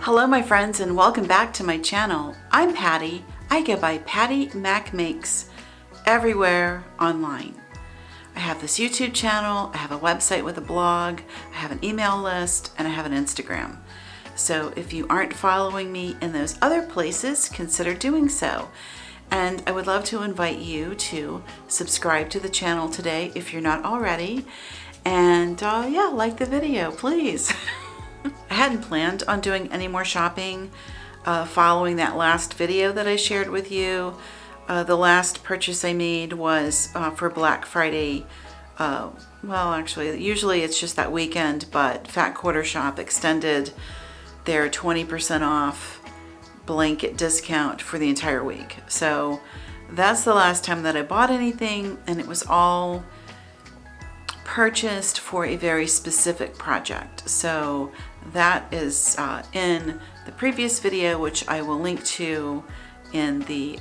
Hello my friends and welcome back to my channel. I'm Patty. I go by Pattymac Makes everywhere online. I have this YouTube channel, I have a website with a blog, I have an email list, and I have an Instagram. So if you aren't following me in those other places, consider doing so. And I would love to invite you to subscribe to the channel today if you're not already. And yeah, like the video, please. I hadn't planned on doing any more shopping following that last video that I shared with you. The last purchase I made was for Black Friday. Well, actually, usually it's just that weekend, but Fat Quarter Shop extended their 20% off blanket discount for the entire week. So that's the last time that I bought anything, and it was all purchased for a very specific project. So that is in the previous video, which I will link to in the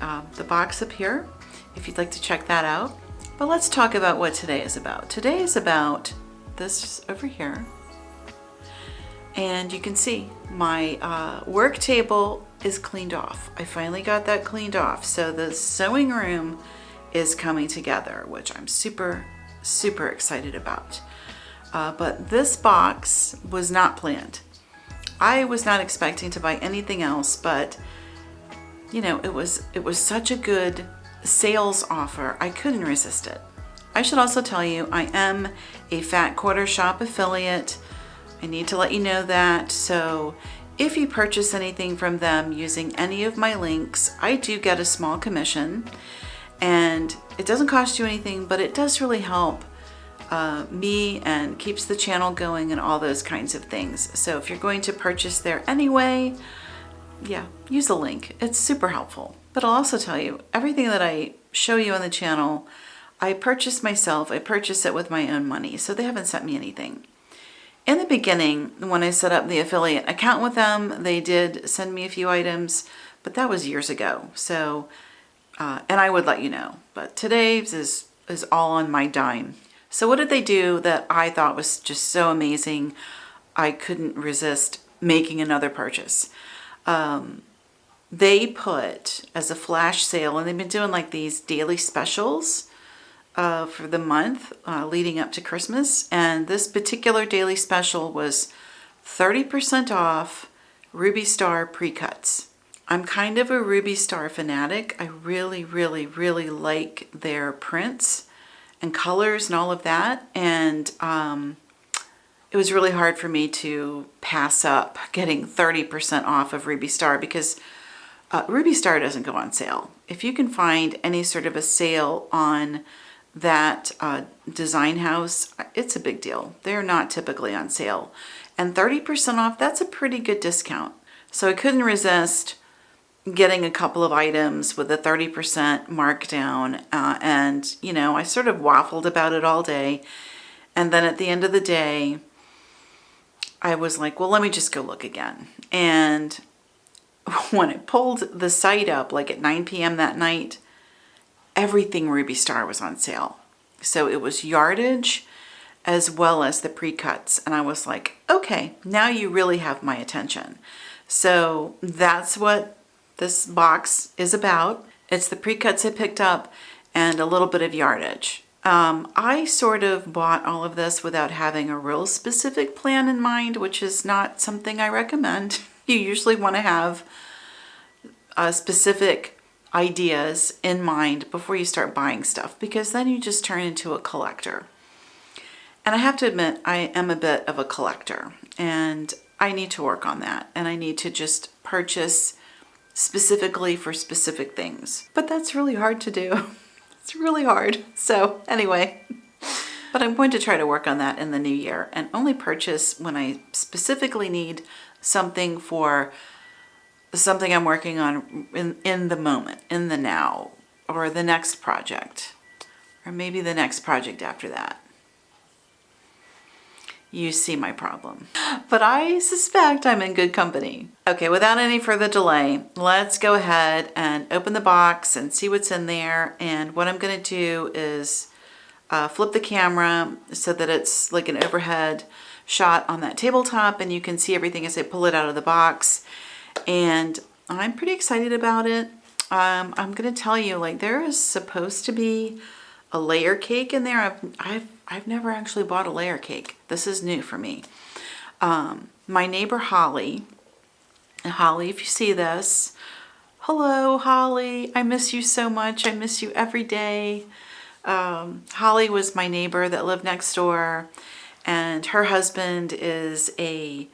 box up here if you'd like to check that out. But let's talk about what today is about. Today is about this over here. And you can see my work table is cleaned off. I finally got that cleaned off. So the sewing room is coming together, which I'm super excited about. But this box was not planned. I was not expecting to buy anything else, but you know, it was such a good sales offer. I couldn't resist it. I should also tell you, I am a Fat Quarter Shop affiliate. I need to let you know that. So if you purchase anything from them using any of my links, I do get a small commission, and it doesn't cost you anything, but it does really help me and keeps the channel going and all those kinds of things. So if you're going to purchase there anyway, yeah, use the link. It's super helpful. But I'll also tell you, everything that I show you on the channel, I purchase myself. I purchase it with my own money, so they haven't sent me anything. In the beginning, when I set up the affiliate account with them, they did send me a few items, but that was years ago. So, and I would let you know. But today's is all on my dime. So what did they do that I thought was just so amazing? I couldn't resist making another purchase. They put as a flash sale, and they've been doing like these daily specials for the month leading up to Christmas. And this particular daily special was 30% off Ruby Star precuts. I'm kind of a Ruby Star fanatic. I really like their prints and colors and all of that. And it was really hard for me to pass up getting 30% off of Ruby Star because Ruby Star doesn't go on sale. If you can find any sort of a sale on that design house, it's a big deal. They're not typically on sale. And 30% off, that's a pretty good discount. So I couldn't resist getting a couple of items with a 30% markdown. And, you know, I sort of waffled about it all day. And then at the end of the day, I was like, well, let me just go look again. And when I pulled the site up, like at 9 p.m. that night, everything Ruby Star was on sale. So it was yardage as well as the precuts. And I was like, okay, now you really have my attention. So that's what this box is about. It's the precuts I picked up and a little bit of yardage. I sort of bought all of this without having a real specific plan in mind, which is not something I recommend. You usually want to have specific ideas in mind before you start buying stuff, because then you just turn into a collector. And I have to admit, I am a bit of a collector, and I need to work on that, and I need to just purchase specifically for specific things. But that's really hard to do. It's really hard. So anyway, but I'm going to try to work on that in the new year and only purchase when I specifically need something for something I'm working on in the moment, in the now, or the next project, or maybe the next project after that. You see my problem. But I suspect I'm in good company. Okay, without any further delay, let's go ahead and open the box and see what's in there. And what I'm going to do is flip the camera so that it's like an overhead shot on that tabletop, and you can see everything as I pull it out of the box. And I'm pretty excited about it. I'm gonna tell you, like, there is supposed to be a layer cake in there. I've never actually bought a layer cake. This is new for me. My neighbor Holly, if you see this, hello Holly, I miss you so much. I miss you every day. Holly was my neighbor that lived next door, and her husband is a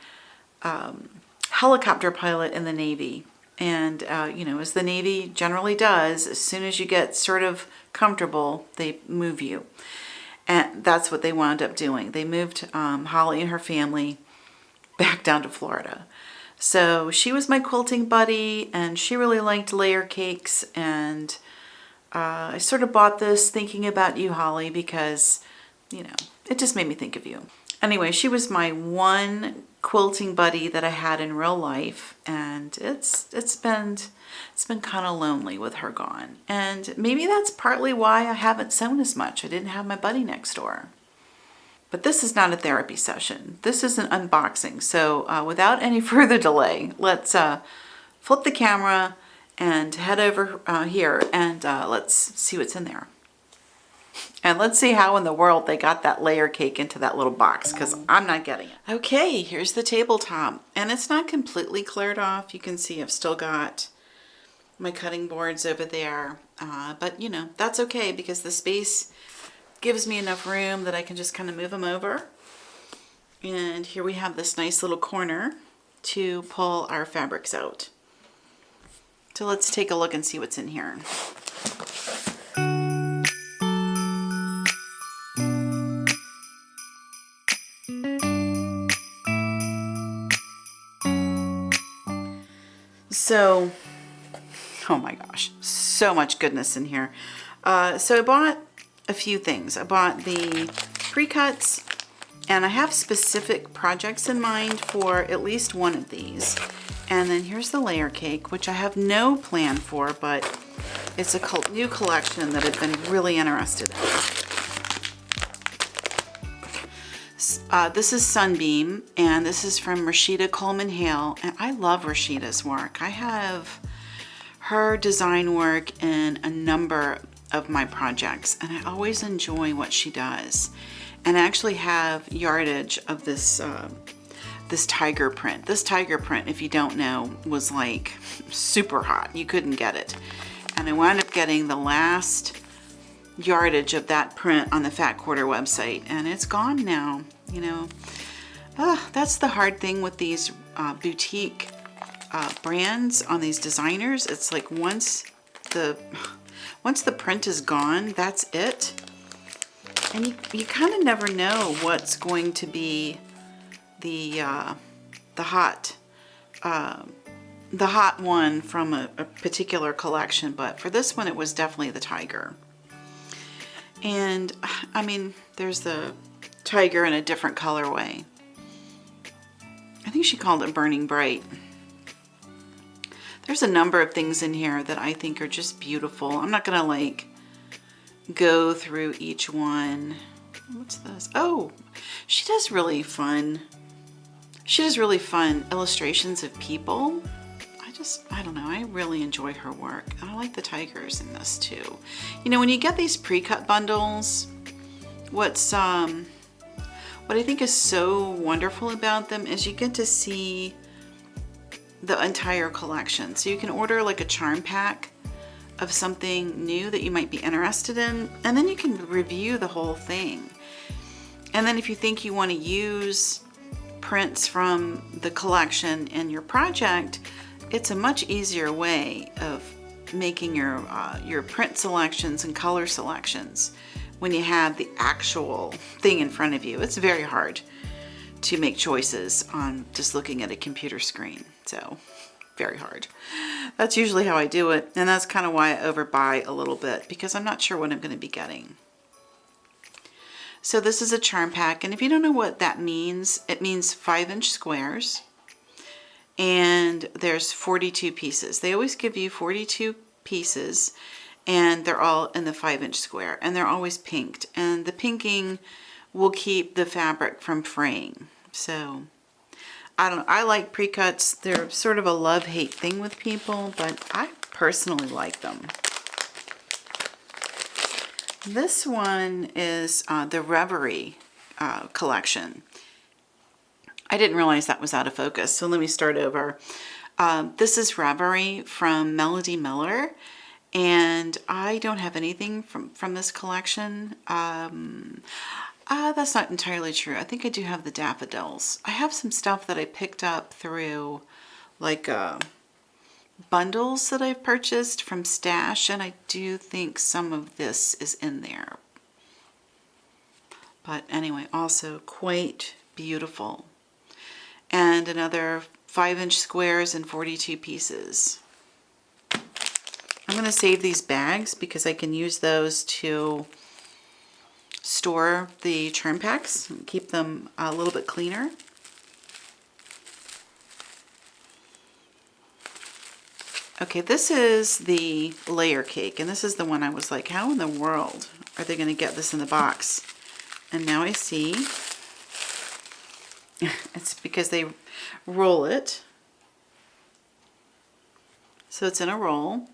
helicopter pilot in the Navy. And, you know, as the Navy generally does, as soon as you get sort of comfortable, they move you. And that's what they wound up doing. They moved Holly and her family back down to Florida. So she was my quilting buddy, and she really liked layer cakes. And I sort of bought this thinking about you, Holly, because, you know, it just made me think of you. Anyway, she was my one quilting buddy that I had in real life, and it's been kind of lonely with her gone. And maybe that's partly why I haven't sewn as much. I didn't have my buddy next door. But this is not a therapy session. This is an unboxing. So without any further delay, let's flip the camera and head over here, and let's see what's in there. And let's see how in the world they got that layer cake into that little box, because I'm not getting it. Okay, here's the tabletop. And it's not completely cleared off. You can see I've still got my cutting boards over there. But, you know, that's okay, because the space gives me enough room that I can just kind of move them over. And here we have this nice little corner to pull our fabrics out. So let's take a look and see what's in here. So, oh my gosh, so much goodness in here. So I bought a few things. I bought the pre-cuts, and I have specific projects in mind for at least one of these. And then here's the layer cake, which I have no plan for, but it's a new collection that I've been really interested in. This is Sunbeam, and this is from Rashida Coleman Hale, and I love Rashida's work. I have her design work in a number of my projects, and I always enjoy what she does. And I actually have yardage of this this tiger print. This tiger print, if you don't know, was like super hot. You couldn't get it. And I wound up getting the last yardage of that print on the Fat Quarter website, and it's gone now. You know, that's the hard thing with these boutique brands on these designers. It's like once the print is gone, that's it. And you kind of never know what's going to be the hot one from a particular collection. But for this one, it was definitely the tiger. And I mean, there's the tiger in a different colorway. I think she called it Burning Bright. There's a number of things in here that I think are just beautiful. I'm not gonna like go through each one. What's this? Oh, she does really fun illustrations of people. I don't know, I really enjoy her work. And I like the tigers in this too. You know, when you get these pre-cut bundles, what I think is so wonderful about them is you get to see the entire collection. So you can order like a charm pack of something new that you might be interested in, and then you can review the whole thing. And then if you think you want to use prints from the collection in your project, it's a much easier way of making your print selections and color selections when you have the actual thing in front of you. It's very hard to make choices on just looking at a computer screen. So, very hard. That's usually how I do it, and that's kind of why I overbuy a little bit, because I'm not sure what I'm going to be getting. So this is a charm pack, and if you don't know what that means, it means 5-inch squares, and there's 42 pieces. They always give you 42 pieces, and they're all in the 5-inch square, and they're always pinked, and the pinking will keep the fabric from fraying. So I don't know. I like pre-cuts. They're sort of a love-hate thing with people, but I personally like them. This one is the Reverie collection. I didn't realize that was out of focus, so let me start over. This is Reverie from Melody Miller, and I don't have anything from this collection. That's not entirely true. I think I do have the daffodils. I have some stuff that I picked up through like bundles that I've purchased from Stash, and I do think some of this is in there. But anyway, also quite beautiful. And another 5-inch squares and 42 pieces. I'm going to save these bags because I can use those to store the trim packs and keep them a little bit cleaner. Okay, this is the layer cake, and this is the one I was like, how in the world are they going to get this in the box? And now I see it's because they roll it. So it's in a roll.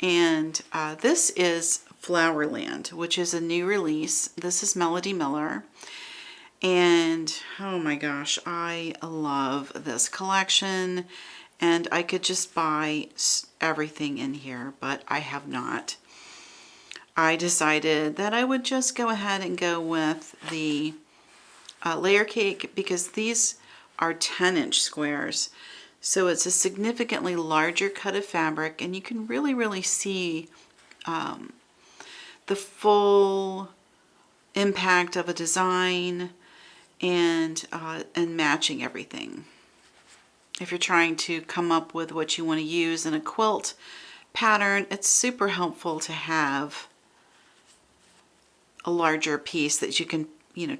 And this is Flowerland, which is a new release. This is Melody Miller. And oh my gosh, I love this collection. And I could just buy everything in here, but I have not. I decided that I would just go ahead and go with the layer cake because these are 10-inch squares. So it's a significantly larger cut of fabric, and you can really see the full impact of a design and matching everything. If you're trying to come up with what you want to use in a quilt pattern, it's super helpful to have a larger piece that you can,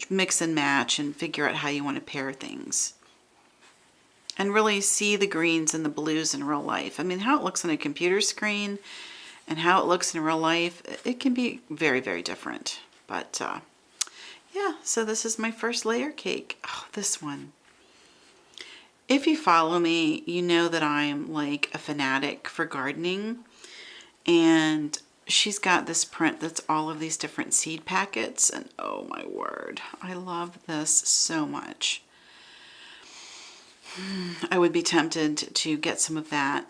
mix and match and figure out how you want to pair things. And really see the greens and the blues in real life. I mean, how it looks on a computer screen and how it looks in real life, it can be very, very different. But yeah, so this is my first layer cake. Oh, this one. If you follow me, you know that I'm like a fanatic for gardening, and she's got this print that's all of these different seed packets, and oh my word, I love this so much. I would be tempted to get some of that,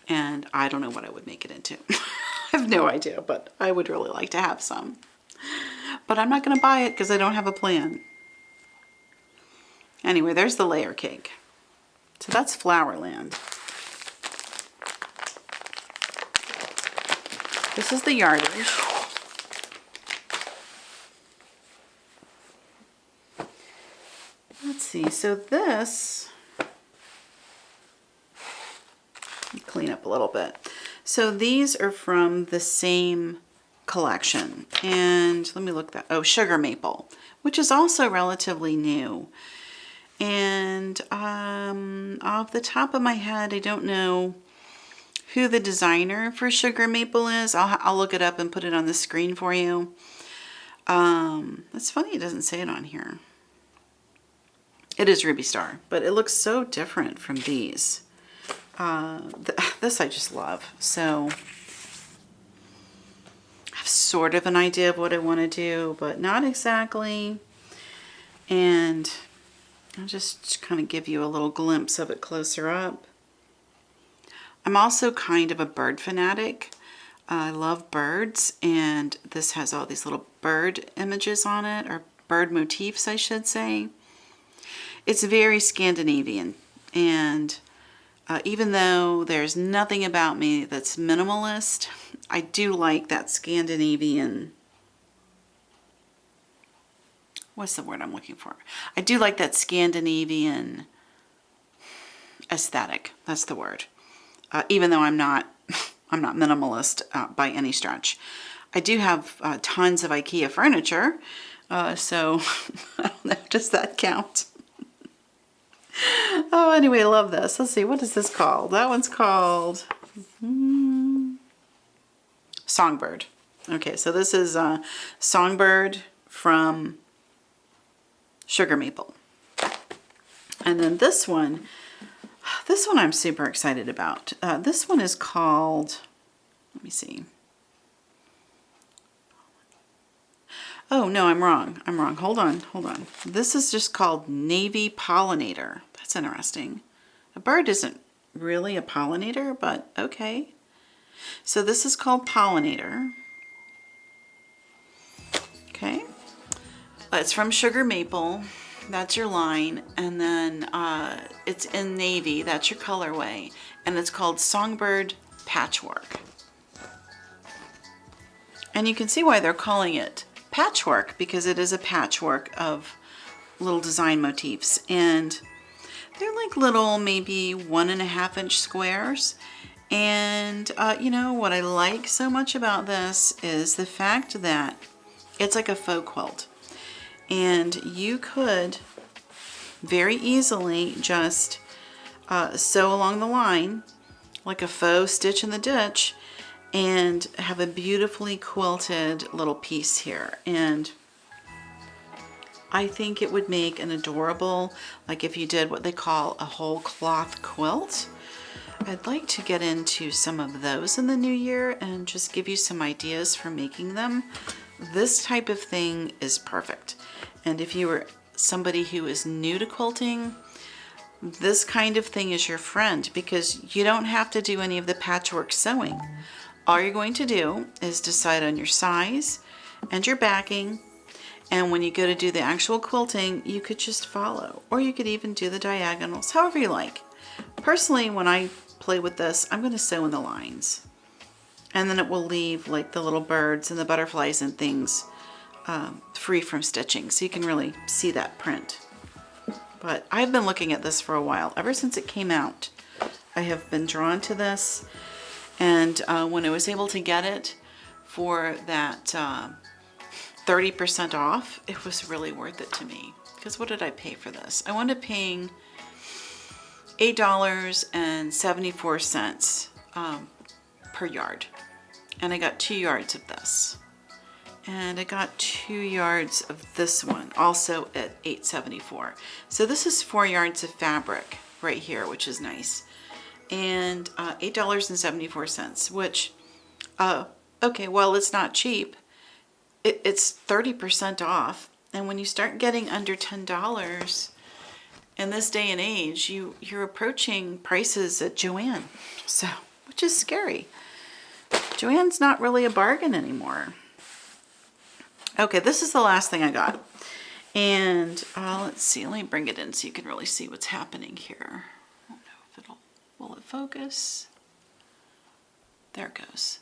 and I don't know what I would make it into. I have no idea, but I would really like to have some. But I'm not going to buy it because I don't have a plan. Anyway, there's the layer cake. So that's Flowerland. This is the yardage. Let's see, so this, clean up a little bit. So these are from the same collection. And let me look that, oh, Sugar Maple, which is also relatively new. And off the top of my head, I don't know who the designer for Sugar Maple is. I'll look it up and put it on the screen for you. It's funny it doesn't say it on here. It is Ruby Star, but it looks so different from these. This I just love. So I have sort of an idea of what I want to do, but not exactly. And I'll just kind of give you a little glimpse of it closer up. I'm also kind of a bird fanatic. I love birds, and this has all these little bird images on it, or bird motifs, I should say. It's very Scandinavian, and even though there's nothing about me that's minimalist, I do like that Scandinavian, what's the word I'm looking for? I do like that Scandinavian aesthetic. That's the word. Even though I'm not minimalist by any stretch. I do have tons of IKEA furniture, so I don't know, does that count? Oh, anyway, I love this. Let's see, what is this called? That one's called Songbird. Okay, so this is Songbird from sugar maple. And then this one I'm super excited about. This one is called, let me see. Oh, no, I'm wrong. Hold on. This is just called Navy Pollinator. That's interesting. A bird isn't really a pollinator, but okay. So this is called Pollinator. Okay. It's from Sugar Maple. That's your line. And then it's in navy. That's your colorway. And it's called Songbird Patchwork. And you can see why they're calling it patchwork, because it is a patchwork of little design motifs. And they're like little, maybe 1.5 inch squares. And you know what I like so much about this is the fact that it's like a faux quilt. And you could very easily just sew along the line like a faux stitch in the ditch and have a beautifully quilted little piece here. And I think it would make an adorable, like if you did what they call a whole cloth quilt. I'd like to get into some of those in the new year and just give you some ideas for making them. This type of thing is perfect. And if you were somebody who is new to quilting, this kind of thing is your friend, because you don't have to do any of the patchwork sewing. All you're going to do is decide on your size and your backing, and when you go to do the actual quilting, you could just follow, or you could even do the diagonals, however you like. Personally, when I play with this, I'm going to sew in the lines, and then it will leave like the little birds and the butterflies and things free from stitching, so you can really see that print. But I've been looking at this for a while. Ever since it came out, I have been drawn to this. And when I was able to get it for that 30% off, it was really worth it to me. Because what did I pay for this? I wound up paying $8.74 per yard. And I got 2 yards of this. And I got 2 yards of this one, also at $8.74. So this is 4 yards of fabric right here, which is nice. And $8.74, which, okay, well, it's not cheap. It's 30% off. And when you start getting under $10 in this day and age, you're approaching prices at Joann. So, which is scary. Joann's not really a bargain anymore. Okay, this is the last thing I got. And let's see, let me bring it in so you can really see what's happening here. I don't know if will it focus? There it goes.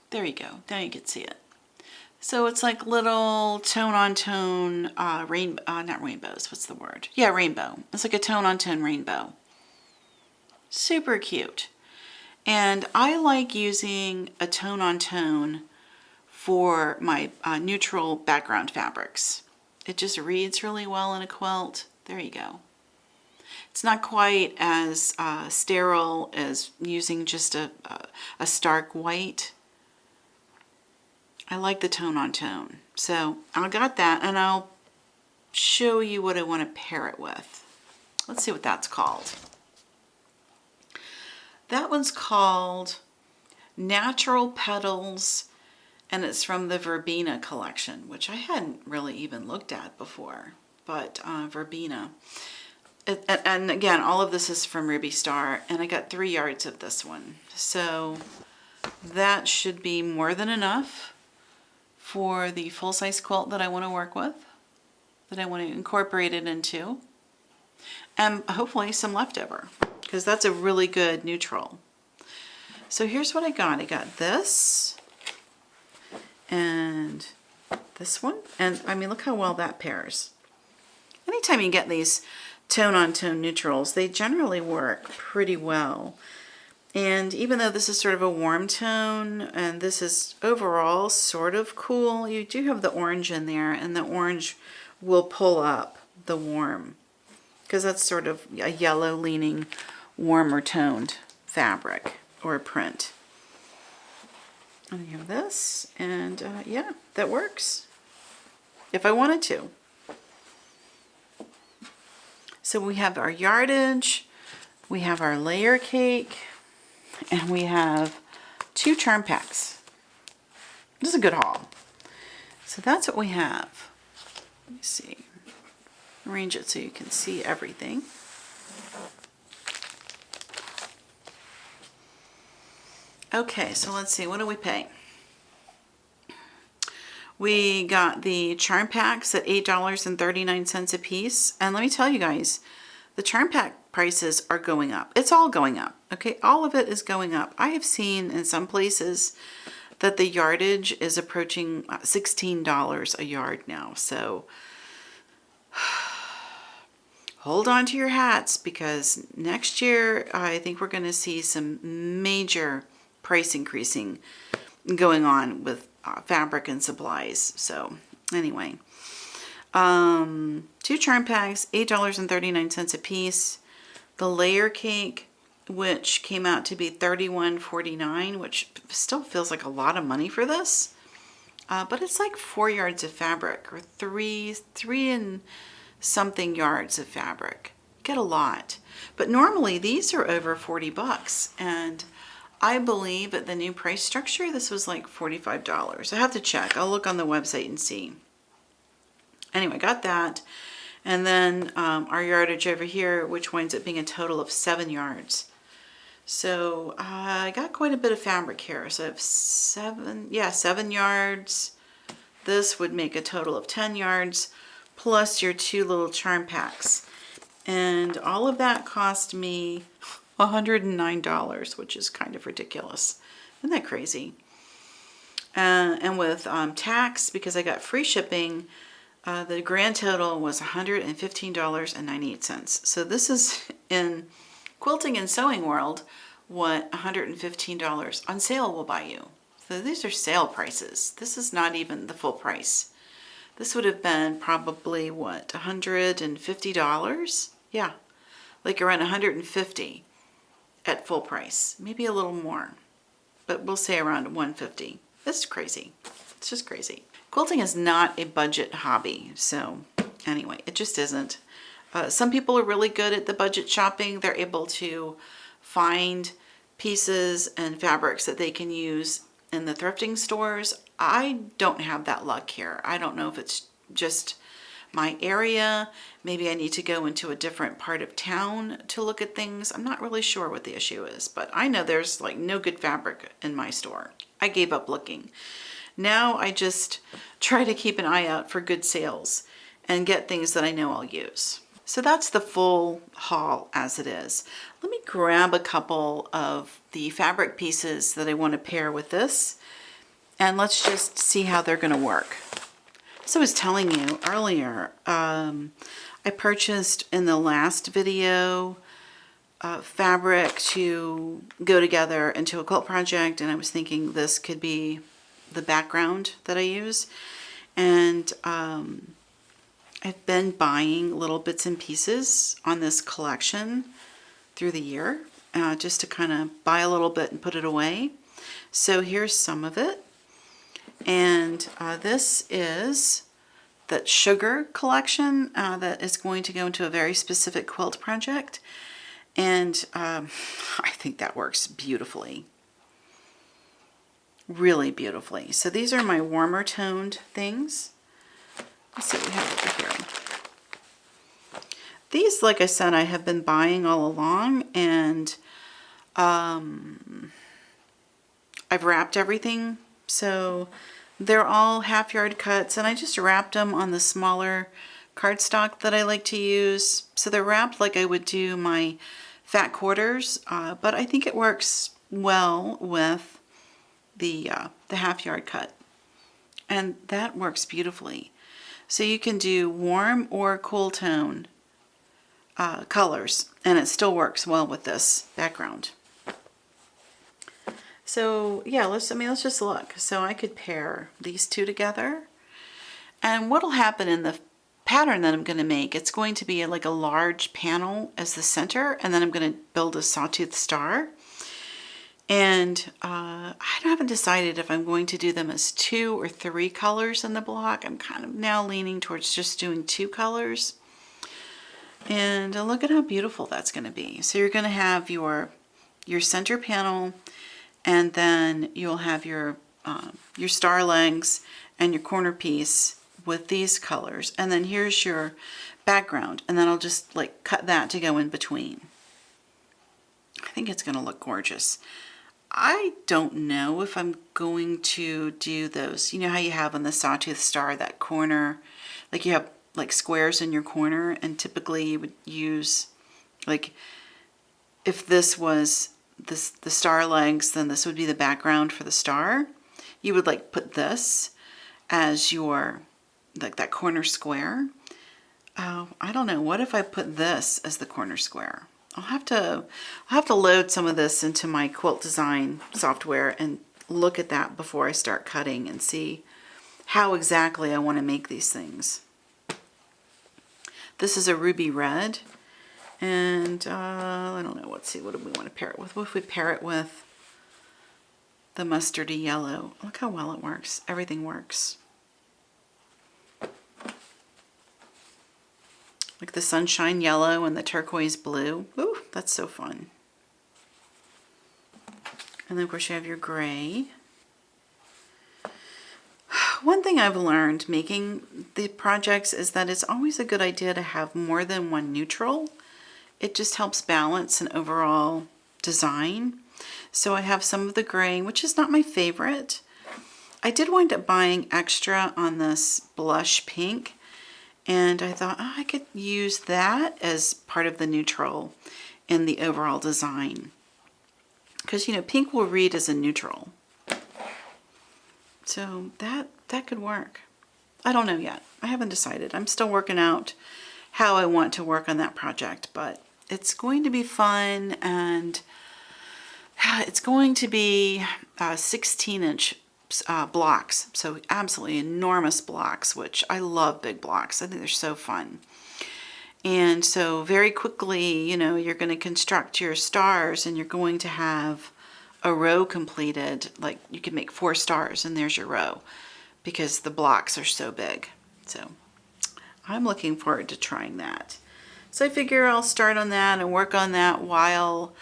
There you go, now you can see it. So it's like little tone-on-tone not rainbows, what's the word? Yeah, rainbow. It's like a tone-on-tone rainbow. Super cute. And I like using a tone-on-tone for my neutral background fabrics. It just reads really well in a quilt. There you go. It's not quite as sterile as using just a stark white. I like the tone-on-tone. So I got that, and I'll show you what I want to pair it with. Let's see what that's called. That one's called Natural Petals, and it's from the Verbena collection, which I hadn't really even looked at before, but Verbena. And again, all of this is from Ruby Star, and I got 3 yards of this one. So that should be more than enough for the full-size quilt that I want to work with, that I want to incorporate it into, and hopefully some leftover, because that's a really good neutral. So here's what I got. I got this and this one, and I mean, look how well that pairs. Anytime you get these tone-on-tone neutrals, they generally work pretty well. And even though this is sort of a warm tone and this is overall sort of cool, you do have the orange in there, and the orange will pull up the warm, because that's sort of a yellow leaning warmer toned fabric or print. And you have this, and yeah, that works. if I wanted to. So we have our yardage, we have our layer cake, and we have 2 charm packs. This is a good haul. So that's what we have. Let me see. Arrange it so you can see everything. Okay, so let's see. What do we pay? We got the charm packs at $8.39 a piece. And let me tell you guys, the charm pack prices are going up. It's all going up. Okay, all of it is going up. I have seen in some places that the yardage is approaching $16 a yard now. So hold on to your hats, because next year I think we're going to see some major price increasing going on with fabric and supplies. So anyway, 2 charm packs, $8.39 a piece. The layer cake, which came out to be $31.49, which still feels like a lot of money for this. But it's like 4 yards of fabric, or three and something yards of fabric. Get a lot. But normally these are over 40 bucks. And I believe at the new price structure, this was like $45. I have to check. I'll look on the website and see. Anyway, got that. And then our yardage over here, which winds up being a total of 7 yards. So I got quite a bit of fabric here. So I have 7 yards. This would make a total of 10 yards, plus your 2 little charm packs. And all of that cost me $109, which is kind of ridiculous. Isn't that crazy? And with tax, because I got free shipping, the grand total was $115.98. So this is, in quilting and sewing world, what $115 on sale will buy you. So these are sale prices. This is not even the full price. This would have been probably, what, $150? Yeah, like around $150 at full price. Maybe a little more, but we'll say around $150. That's crazy. It's just crazy. Quilting is not a budget hobby. So anyway, it just isn't. Some people are really good at the budget shopping. They're able to find pieces and fabrics that they can use in the thrifting stores. I don't have that luck here. I don't know if it's just my area. Maybe I need to go into a different part of town to look at things. I'm not really sure what the issue is, but I know there's like no good fabric in my store. I gave up looking. Now I just try to keep an eye out for good sales and get things that I know I'll use. So that's the full haul as it is. Let me grab a couple of the fabric pieces that I want to pair with this, and let's just see how they're going to work. So I was telling you earlier, I purchased in the last video fabric to go together into a quilt project, and I was thinking this could be the background that I use. And I've been buying little bits and pieces on this collection through the year, just to kind of buy a little bit and put it away. So here's some of it. And this is that sugar collection that is going to go into a very specific quilt project. And I think that works beautifully. Really beautifully. So these are my warmer toned things. Let's see what we have over here. These, like I said, I have been buying all along, and I've wrapped everything. So they're all half-yard cuts, and I just wrapped them on the smaller cardstock that I like to use. So they're wrapped like I would do my fat quarters, but I think it works well with the half-yard cut, and that works beautifully. So you can do warm or cool tone colors, and it still works well with this background. So yeah, let's just look. So I could pair these two together, and what'll happen in the pattern that I'm going to make, it's going to be like a large panel as the center, and then I'm going to build a sawtooth star. And I haven't decided if I'm going to do them as 2 or 3 colors in the block. I'm kind of now leaning towards just doing 2 colors. And look at how beautiful that's going to be. So you're going to have your center panel, and then you'll have your star legs and your corner piece with these colors. And then here's your background, and then I'll just like cut that to go in between. I think it's going to look gorgeous. I don't know if I'm going to do those. You know how you have on the sawtooth star that corner, like you have like squares in your corner, and typically you would use, like, if this was the star legs, then this would be the background for the star. You would like put this as your, like, that corner square. Oh, I don't know. What if I put this as the corner square? I'll have to load some of this into my quilt design software and look at that before I start cutting and see how exactly I want to make these things. This is a ruby red, and I don't know. Let's see, what do we want to pair it with? What if we pair it with the mustardy yellow? Look how well it works. Everything works. Like the sunshine yellow and the turquoise blue. Ooh, that's so fun. And then of course you have your gray. One thing I've learned making the projects is that it's always a good idea to have more than one neutral. It just helps balance an overall design. So I have some of the gray, which is not my favorite. I did wind up buying extra on this blush pink, and I thought, oh, I could use that as part of the neutral in the overall design. Because, you know, pink will read as a neutral. So that could work. I don't know yet. I haven't decided. I'm still working out how I want to work on that project, but it's going to be fun, and it's going to be 16-inch blocks, so absolutely enormous blocks, which I love big blocks. I think they're so fun. And so very quickly, you know, you're going to construct your stars, and you're going to have a row completed. Like you can make 4 stars and there's your row because the blocks are so big. So I'm looking forward to trying that. So I figure I'll start on that and work on that while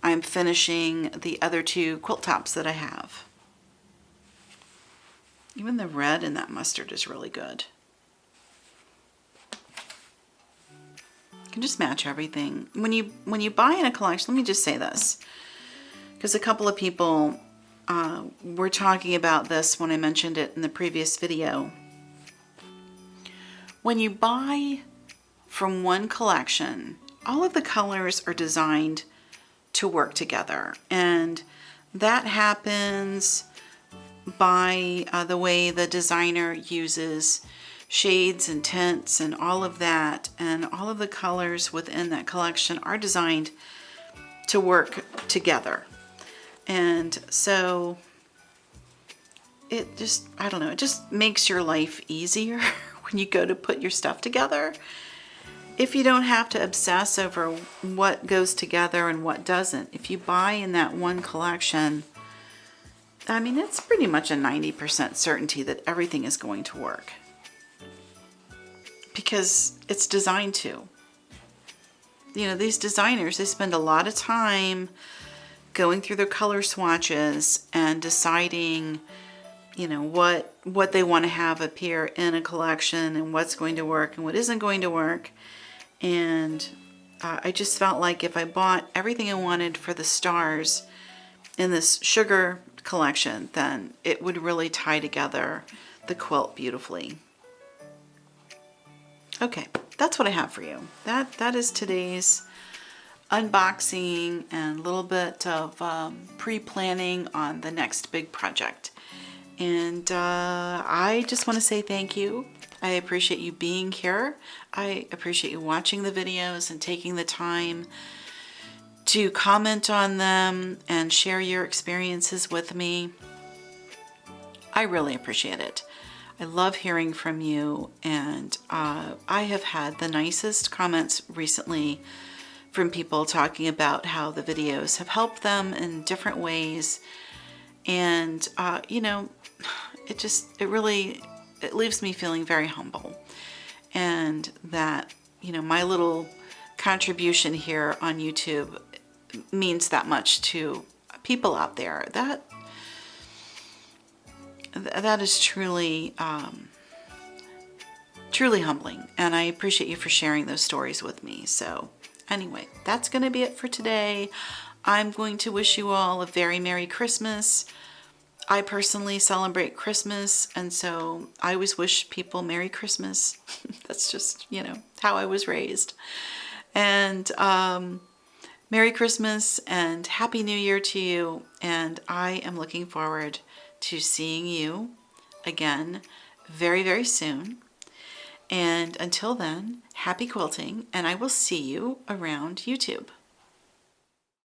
I'm finishing the other 2 quilt tops that I have. Even the red in that mustard is really good. You can just match everything. When you buy in a collection, let me just say this, because a couple of people were talking about this when I mentioned it in the previous video. When you buy from one collection, all of the colors are designed to work together, and that happens by the way the designer uses shades and tints and all of that, and all of the colors within that collection are designed to work together. And so it just, I don't know, it just makes your life easier when you go to put your stuff together. If you don't have to obsess over what goes together and what doesn't. If you buy in that one collection, I mean, it's pretty much a 90% certainty that everything is going to work, because it's designed to. You know, these designers, they spend a lot of time going through their color swatches and deciding, you know, what they want to have appear in a collection and what's going to work and what isn't going to work. And I just felt like if I bought everything I wanted for the stars in this sugar collection, then it would really tie together the quilt beautifully. Okay, that's what I have for you. That is today's unboxing and a little bit of pre-planning on the next big project. And I just want to say thank you. I appreciate you being here. I appreciate you watching the videos and taking the time to comment on them and share your experiences with me. I really appreciate it. I love hearing from you, and I have had the nicest comments recently from people talking about how the videos have helped them in different ways. And, you know, it leaves me feeling very humble. And that, you know, my little contribution here on YouTube means that much to people out there. That is truly, truly humbling. And I appreciate you for sharing those stories with me. So anyway, that's going to be it for today. I'm going to wish you all a very Merry Christmas. I personally celebrate Christmas, and so I always wish people Merry Christmas. That's just, you know, how I was raised. And Merry Christmas and Happy New Year to you. And I am looking forward to seeing you again very, very soon. And until then, happy quilting, and I will see you around YouTube.